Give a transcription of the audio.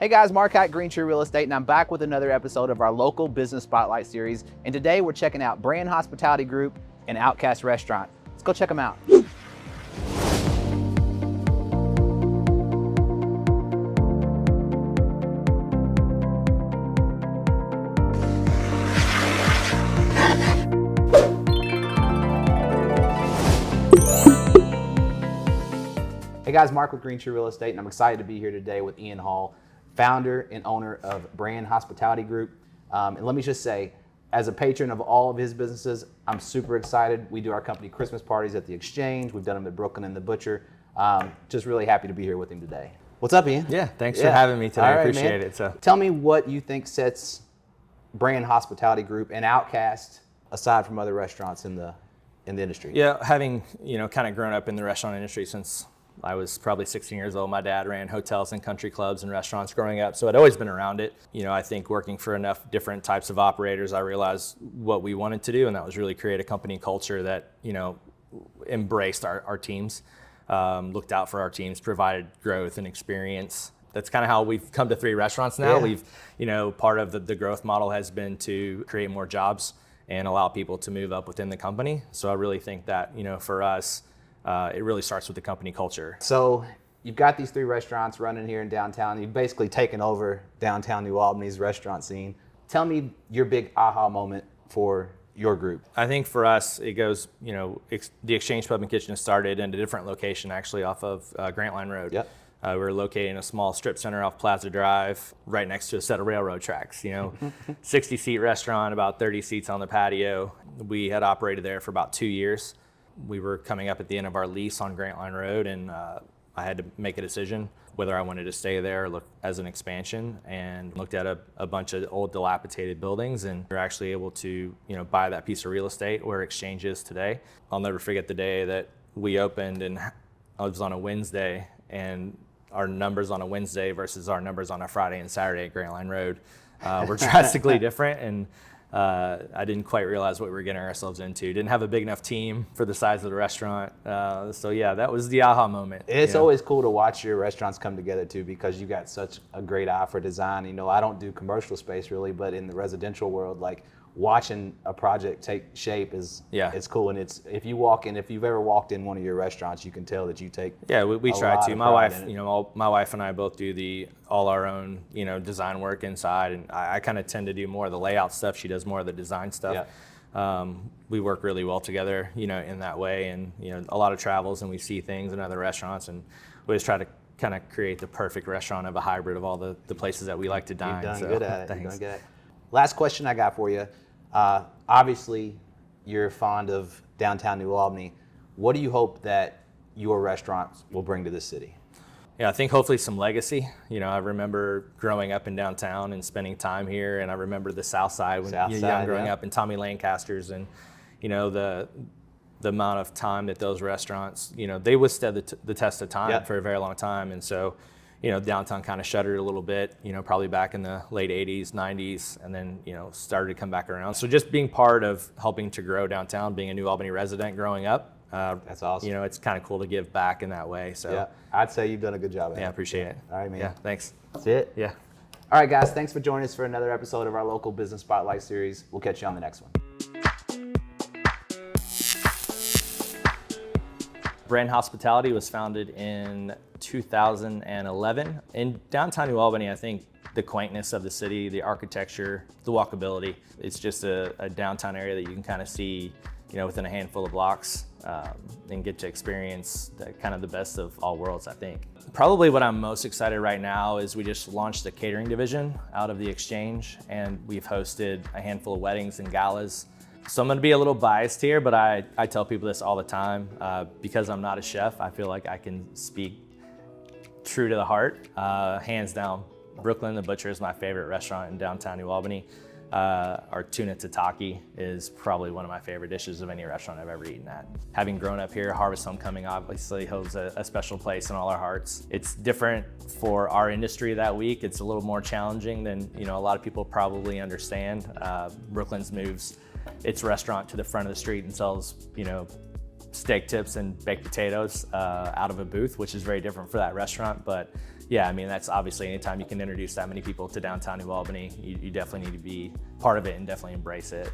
Hey guys, Mark at Green Tree Real Estate, and I'm back with another episode of our local business spotlight series. And today we're checking out Brand Hospitality Group and OUTCAST Restaurant. Let's go check them out. Hey guys, Mark with Green Tree Real Estate, and I'm excited to be here today with Ian Hall, founder and owner of Brand Hospitality Group. And let me just say, as a patron of all of his businesses, I'm super excited. We do our company Christmas parties at the Exchange. We've done them at Brooklyn and the Butcher. Just really happy to be here with him today. What's up, Ian? Yeah, thanks for having me today. I appreciate it. So, tell me what you think sets Brand Hospitality Group and OUTCAST aside from other restaurants in the industry. Yeah, having kind of grown up in the restaurant industry since I was probably 16 years old. My dad ran hotels and country clubs and restaurants growing up, so I'd always been around it. I think working for enough different types of operators, I realized what we wanted to do, and that was really create a company culture that, embraced our teams, looked out for our teams, provided growth and experience. That's kind of how we've come to 3 restaurants now. Yeah. We've, part of the growth model has been to create more jobs and allow people to move up within the company. So I really think that, for us, it really starts with the company culture. So you've got these 3 restaurants running here in downtown. You've basically taken over downtown New Albany's restaurant scene. Tell me your big aha moment for your group. I think for us, it goes, the Exchange Pub and Kitchen started in a different location, actually off of Grant Line Road. Yep. We were located in a small strip center off Plaza Drive, right next to a set of railroad tracks. 60-seat restaurant, about 30 seats on the patio. We had operated there for about 2 years. We were coming up at the end of our lease on Grant Line Road, and I had to make a decision whether I wanted to stay there or look as an expansion, and looked at a bunch of old dilapidated buildings, and we were actually able to buy that piece of real estate where Exchange is today. I'll never forget the day that we opened, and it was on a Wednesday, and our numbers on a Wednesday versus our numbers on a Friday and Saturday at Grant Line Road were drastically different, and I didn't quite realize what we were getting ourselves into. Didn't have a big enough team for the size of the restaurant. So yeah, that was the aha moment. It's always cool to watch your restaurants come together too, because you got such a great eye for design. I don't do commercial space really, but in the residential world, like watching a project take shape it's cool. And if you've ever walked in one of your restaurants, you can tell that you take we try to. My wife, my wife and I both do all our own design work inside, and I kind of tend to do more of the layout stuff. She does more of the design stuff. Yeah. We work really well together, in that way, and a lot of travels, and we see things in other restaurants, and we always try to kind of create the perfect restaurant of a hybrid of all the places that we like to dine. You've done good at it. Thanks. You've done good at it. Last question I got for you. Obviously, you're fond of downtown New Albany. What do you hope that your restaurants will bring to this city? Yeah, I think hopefully some legacy. I remember growing up in downtown and spending time here, and I remember the South Side when young growing up, and Tommy Lancaster's, and the amount of time that those restaurants, they withstood the test of time for a very long time, and so. Downtown kind of shuttered a little bit, probably back in the late 80s, 90s, and then, started to come back around. So just being part of helping to grow downtown, being a New Albany resident growing up, that's awesome. It's kind of cool to give back in that way. So yeah, I'd say you've done a good job. Yeah, I appreciate it. All right, man. Yeah, thanks. That's it. Yeah. All right, guys, thanks for joining us for another episode of our local business spotlight series. We'll catch you on the next one. Brand Hospitality was founded in 2011. In downtown New Albany, I think the quaintness of the city, the architecture, the walkability, it's just a downtown area that you can kind of see, within a handful of blocks, and get to experience the best of all worlds, I think. Probably what I'm most excited right now is we just launched the catering division out of the Exchange, and we've hosted a handful of weddings and galas. So I'm going to be a little biased here, but I tell people this all the time. Because I'm not a chef, I feel like I can speak true to the heart. Hands down, Brooklyn the Butcher is my favorite restaurant in downtown New Albany. Our tuna tataki is probably one of my favorite dishes of any restaurant I've ever eaten at. Having grown up here, Harvest Homecoming obviously holds a special place in all our hearts. It's different for our industry that week. It's a little more challenging than a lot of people probably understand. Brooklyn's moves its restaurant to the front of the street and sells, steak tips and baked potatoes out of a booth, which is very different for that restaurant. But yeah, I mean, that's obviously anytime you can introduce that many people to downtown New Albany, you definitely need to be part of it and definitely embrace it.